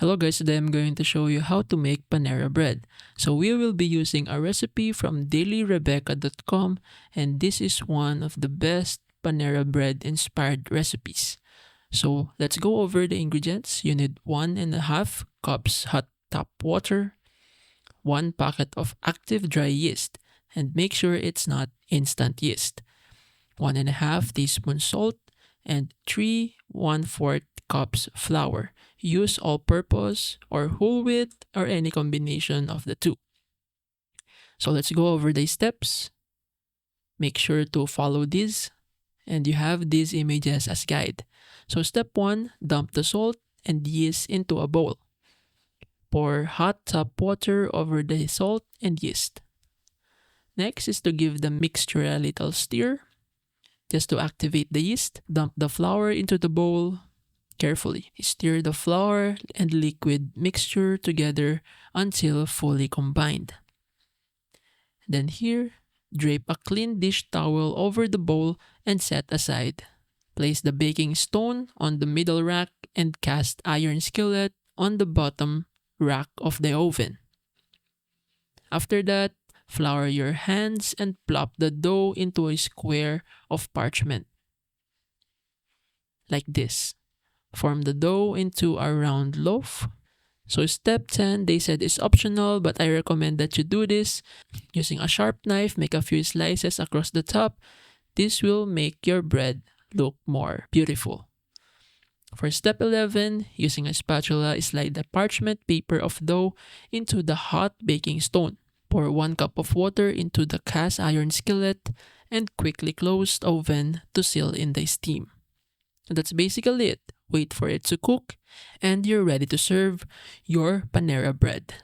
Hello guys, today I'm going to show you how to make Panera Bread. So we will be using a recipe from dailyrebecca.com, and this is one of the best Panera Bread inspired recipes. So let's go over the ingredients. You need 1.5 cups hot tap water, 1 packet of active dry yeast, and make sure it's not instant yeast, 1.5 teaspoons salt, and 3 1/4 cups flour. Use all-purpose or whole wheat or any combination of the two. So let's go over the steps. Make sure to follow these, and you have these images as guide. So step 1, dump the salt and yeast into a bowl. Pour hot tap water over the salt and yeast. Next is to give the mixture a little stir. Just to activate the yeast, dump the flour into the bowl carefully. Stir the flour and liquid mixture together until fully combined. Then here, drape a clean dish towel over the bowl and set aside. Place the baking stone on the middle rack and cast iron skillet on the bottom rack of the oven. After that, flour your hands and plop the dough into a square of parchment. Like this. Form the dough into a round loaf. So step 10, they said is optional, but I recommend that you do this. Using a sharp knife, make a few slices across the top. This will make your bread look more beautiful. For step 11, using a spatula, slide the parchment paper of dough into the hot baking stone. Pour 1 cup of water into the cast iron skillet and quickly close the oven to seal in the steam. That's basically it. Wait for it to cook and you're ready to serve your Panera Bread.